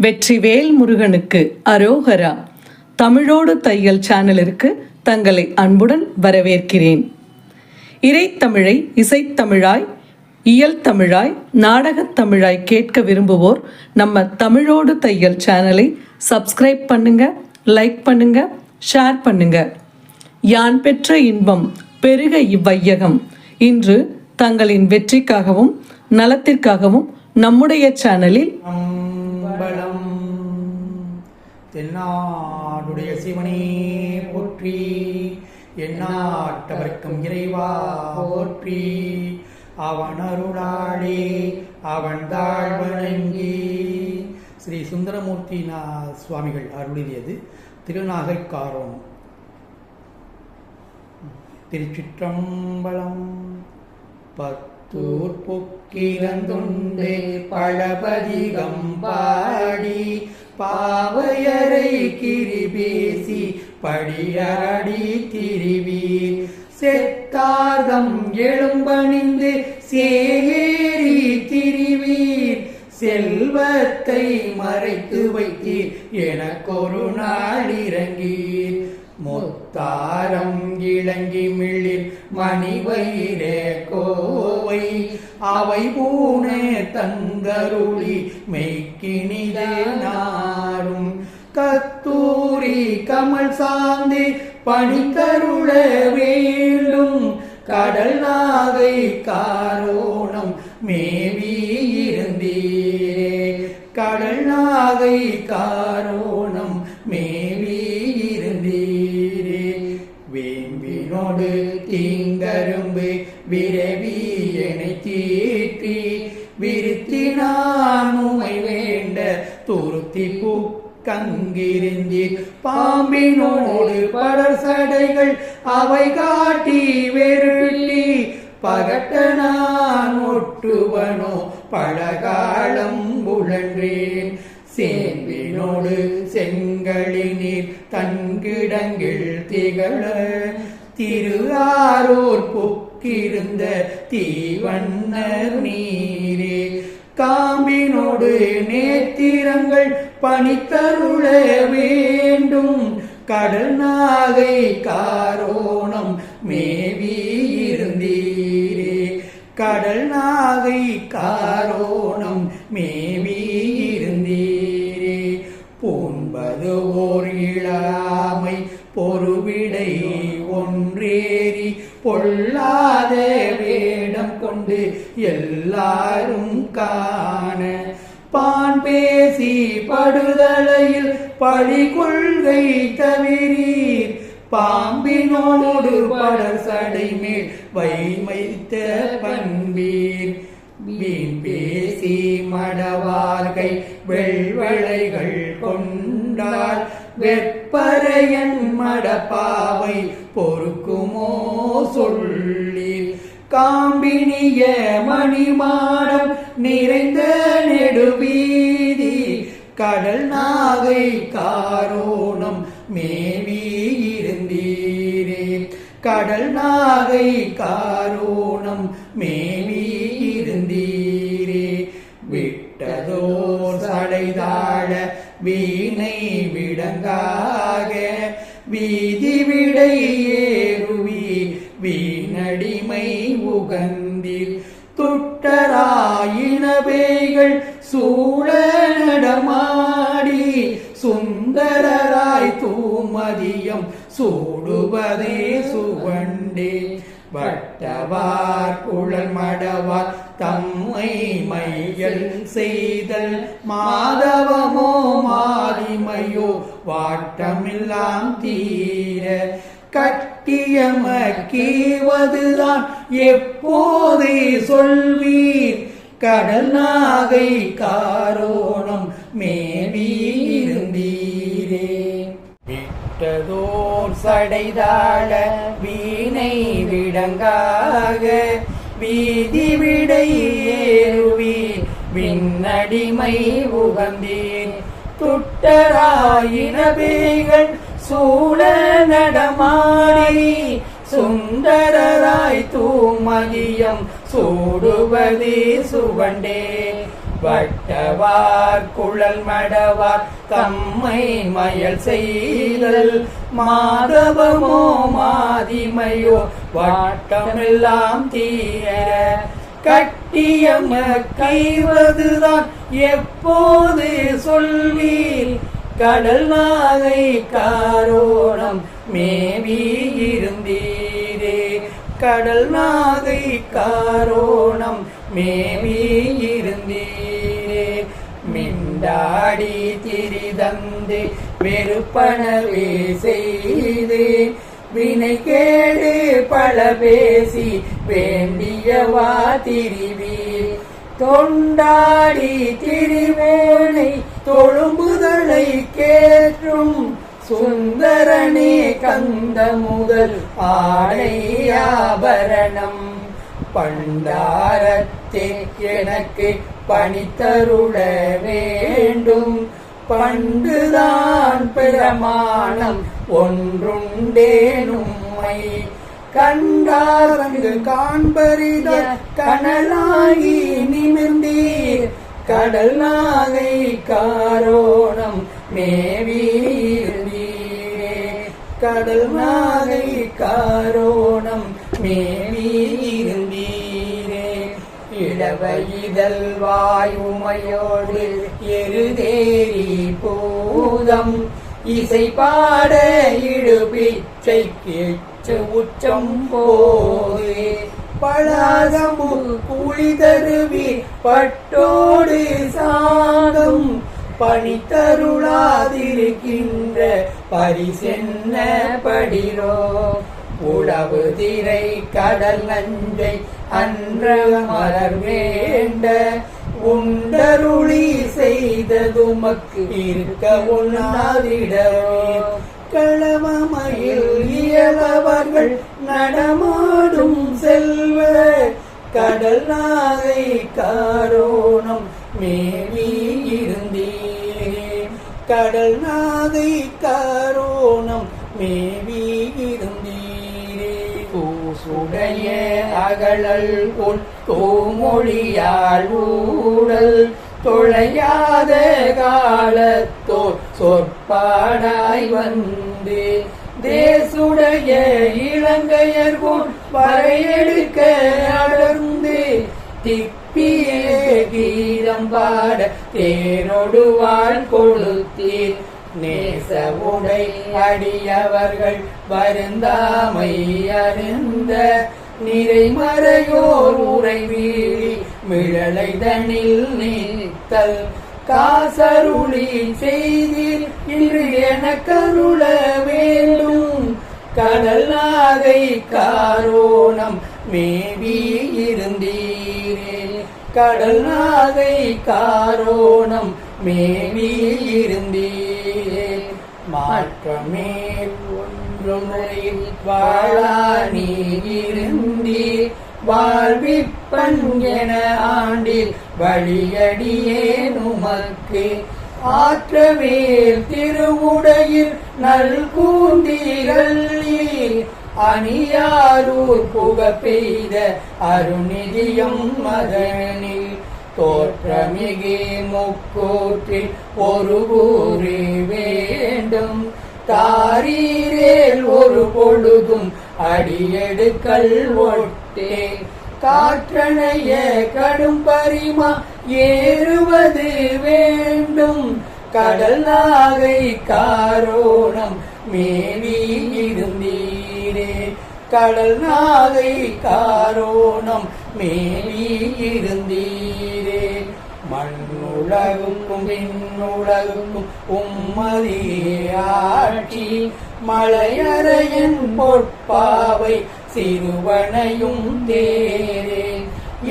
வெற்றிவேல் முருகனுக்கு அரோகரா. தமிழோடு தையல் சேனலிற்கு தங்களை அன்புடன் வரவேற்கிறேன். இறைத்தமிழை இசைத்தமிழாய், இயல் தமிழாய், நாடகத் தமிழாய் கேட்க விரும்புவோர் நம்ம தமிழோடு தையல் சேனலை சப்ஸ்கிரைப் பண்ணுங்க, லைக் பண்ணுங்க, ஷேர் பண்ணுங்க. யான் பெற்ற இன்பம் பெருக இவ்வையகம். இன்று தங்களின் வெற்றிக்காகவும் நலத்திற்காகவும் நம்முடைய சேனலில் தென்னாடுடைய சிவனே போற்றி, எந்நாட்டவர்க்கும் இறைவா போற்றி. அவன் அருளாளே அவன் தாழ் வணங்கி. ஸ்ரீ சுந்தரமூர்த்தி சுவாமிகள் அருளியது திருநாகைக்காரோணம். திருச்சிற்றம்பலம். பத்தூர் பொக்கிரந்துண்டு பழபதிகம் பாடி, பாவையரை கிரிபேசி படியாடி திரிவீர். செத்தார்தம் எழும்பணிந்து சேரி திரிவீர். செல்வத்தை மறைத்து வைத்தீர் எனக்கொரு நாள் இறங்கீர். முத்தாரம் இளங்கி மிளிர் மணிவயிரே கோவை, அவை பூனே தங்கருளி மெய்க்கினிதே நாடும். கத்தூரி கமல் சாந்தி பணித்தருள வேண்டும். கடல் நாகை காரோணம் மேவி இருந்தீரே. கடல் நாகை காரோணம் மேவி இருந்தீரே. வேம்பினோடு தீங்கரும்பு விரவி எனை தீற்றி, விருத்தினான் உமை வேண்ட துருத்தி கங்கிருந்தீர். பாம்பினோடு படர் சடைகள் அவை காட்டி வெருளி, பகட்டனான் ஒட்டுவனோ பழகாலம் புலன்றேன். சேம்பினோடு செங்கழிநீர் தன்கிடங்கில் திகழ, திருஆரூர் புக்கிருந்த தீவண்ணர் நீரே. காம்பினோடு நேத்திரங்கள் பணித்தருள வேண்டும். கடல் நாகை காரோணம் மேவி இருந்தீரே. கடல் நாகை காரோணம் மேவி இருந்தீரே. பூண்பது ஓர் இளாமை பொறுவிடை ஒன்றேறி, பொல்லாத வேடம் கொண்டு எல்லாரும் காண, பான் பேசி படுதலையில் பழி கொள்கை தவிரீர். பாம்பினோடு படர் சடை மேல் வைமைத்த பண்பீர். வீண் பேசி மடவார்கை வெள்வளைகள் கொண்டால், வெப்பரையன் மடப்பாவை பொறுக்குமோ சொல்லீர். காம்பினிய மணிமாடம் நிறைந்த நெடுவீதி, கடல் நாகை காரோணம் மேவி இருந்தீரே. கடல் நாகை காரோணம் மேவி இருந்தீரே. விட்டதோர் சடைதாழ வீணை விடங்காக, வீதி விடை ஏறுவி வீணடிமை உகந்தீர். துட்டராயினபேய்கள் சூழ நடமாடி, சுந்தரராய் தூமதியம் சூடுவதே சுவண்டே. வட்டவார் குழல் மடவார் தம்மை மையல் செய்தல், மாதவமோ மாதிமையோ வாட்டமில்லாம் தீர. கட்டியமக்கீவதுதான் எப்போதே சொல்வீர். கடல் நாகை காரோணம் மேவி இருந்தீரே. விட்டதோர் சடைதாழ வீணை விடங்காக, வீதி விடை ஏறுவி விண்ணடிமை உகந்தீர். துட்டராயினபேய்கள் சூழ நடமாடி, சுந்தரராய் தூமதியம் சூடுவதே சுவண்டே. வட்டவார் குழல் மடவார் தம்மை மயல் செய்தல் மாதவமோ மாதிமையோ வாட்டமெல்லாம் தீர கட்டியம் கைவதுதான் எப்போது சொல்வீர் கடல் நாகை காரோணம் மேவி இருந்தீரே கடல் நாகை காரோணம் மேவி இருந்தீரே மிண்டாடி திரிதந்து வெறுப்பனவே செய்து வினை கேடு பல பேசி வேண்டியவா திரிவீர் தொண்டாடி திரிவோனை தொழும்புதலை கேற்றும் சுந்தரனே கந்த முதல் ஆடை ஆபரணம் பண்டாரத்தே எனக்கு பணித்தருள வேண்டும் பண்டுதான் பிரமாணம் ஒன்றுண்டேனும்மை கண்டாரங்கு காண்பரித கனலாகி நிமிர்ந்தீர் கடல் நாகை காரோணம் மேவீரே கடல் நாகை காரோணம் மேவீரே இளவயிதல் வாயுமையோடு எருதேரி பூதம் இசை பாட இடுபிச்சை கேச்சு உச்சம் போது பழகமு குளிதருவி பட்டோடு சாதம் பணித்தருளாதிருக்கின்ற பரிசென்ன படிரோ உளவு திரை கடல் நஞ்சை அன்ற மலர் வேண்ட உண்டருளி செய்ததுமக்கு இருக்க உண்ணாதிடவே களவமயில் இயலவர்கள் நடமாடும் செல்வ கடல் நாகை காரோணம் மேவி இருந்தீரே கடல் நாகை காரோணம் மேவி இருந்தீரே பூசுடைய அகழல் போல் தோமொழியால் ஊடல் தொழையாத காலத்தோர் சொற்பாடாய் வந்து தேசுடைய இளங்கையர் போல் வரையெடுக்க அடர்ந்து திப்பிய கீதம் பாட தேரொடு வாழ் கொடுத்தீர் நேச உடை அடியவர்கள் வருந்தாமை அருந்த நிறைமறையோர் உரை வீழி மிழலை தனில் நீத்தல் காசருளி செய்தீர் இன்று எனக்கருள வேண்டும் கடல் நாகை காரோணம் மேவி இருந்தீரே கடல் நாகை காரோணம் மேவி இருந்தீரே மாற்றமே ஒன்றுமுறையில் வாழா நீ இருந்தீர் வாழ்விப்பன் என ஆண்டில் வழியடியே நுமக்கு ஆற்றவேல் திருவுடையில் நல்கூந்தீர்கள் அணியாரூர் புக பெய்த அருணிதியம் மதனில் தோற்றமிகு முக்கூற்றில் ஒரு கூறி வேண்டும் தாரீரேல் ஒரு பொழுதும் அடியெடுக்கல் ஒட்டே காற்றணைய கடும் பரிமா ஏறுவது வேண்டும் கடல் நாகை காரோணம் மேவி இருந்தீரே கடல் நாகை காரோணம் மேவி இருந்தீரே மண்ணுலகுக்கும் விண்ணுலகுக்கும் உம்மதியாட்சி மலையறையன் பொற்பாவை சிறுவனையும் தேரே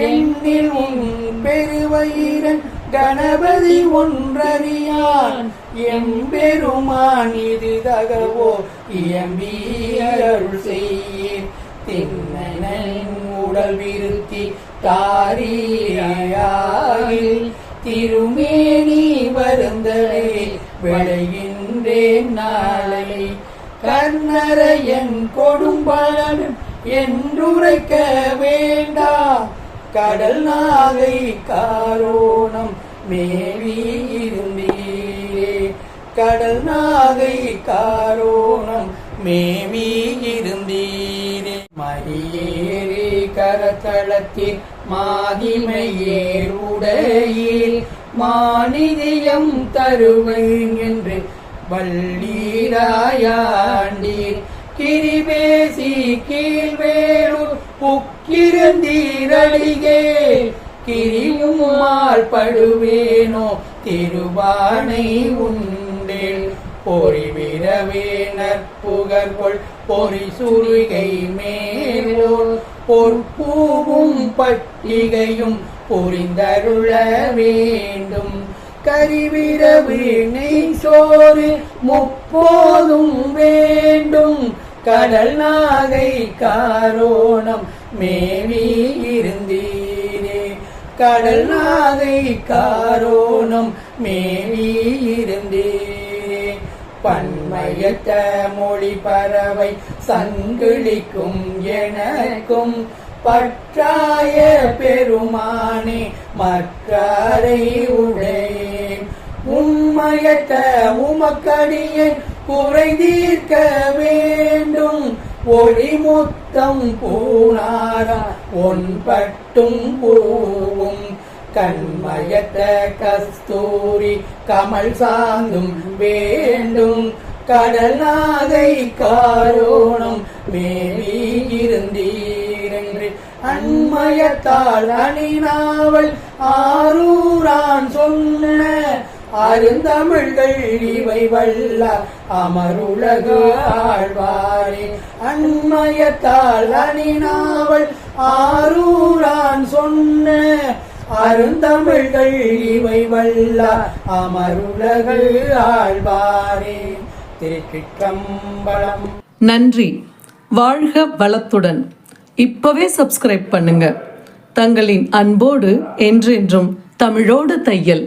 எண்ணில் உன் பெருவயிரன் கணபதி ஒன்றறியான் எம்பெருமான் இது தகவோ இயம்பியருள் செய்யீர் திண்ணனின் உடல் விருத்தி தாரியாயில் திருமேனி வருந்தலை விளைகின்றேன் நாளை கர்ணரையன் கொடும்பலன் என்றுரைக்க வேண்டா கடல் நாகை காரோணம் மேவி இருந்தீரே. கடல் நாகை காரோணம் மேவி இருந்தீரே. மதியேறி கரத்தளத்தில் மாதிமையேர் உடையில் மாநிதியம் தருவேன் என்று வள்ளீராயாண்டீர். கிரிபேசி கீழ்வேலூர் புக்கிருந்தீரடிகே கிரியும் மால்படுவேனோ திருவானை உண்டேல். பொறிவிரவே நற்புகர்கொள் பொறி சுருகை மேலோர் பொற்பூவும் பட்டிகையும் புரிந்தருள வேண்டும். கரிவிரவு நெய் சோறு முப்போதும் வேண்டும். கடல் நாகை காரோணம் மேவி இருந்தீரே. கடல் நாகை காரோணம் மேவி இருந்தீரே. பன்மயத்த மொழி பறவை சங்கிலிக்கும் எனக்கும் பற்றாய பெருமானே மற்றாரை உடையேன். உண்மையற்ற உமக்கடியேன் குறை தீர்க்க வேண்டும். ஒளிமுத்தம் பூணாரா ஒன்பட்டும் பூவும் கண்மயத்த கஸ்தூரி கமல் சாந்தும் வேண்டும். கடல் நாகை காரோணம் மேவி இருந்தீரென்று அண்மயத்தால் அணிநாவல் ஆரூரான் சொன்ன அருந்தமிழ்கள் இவை வல்ல அமருலகு ஆழ்வாரே. அண்மயத்தால் அணிநாவல் ஆரூரான் சொன்ன அருந்தமிழ்கள் இவை வல்ல அமருலகு ஆழ்வாரே. திருச்சிற்றம்பலம். நன்றி. வாழ்க வளத்துடன். இப்பவே சப்ஸ்கிரைப் பண்ணுங்க. தங்களின் அன்போடு என்றென்றும் தமிழோடு தையல்.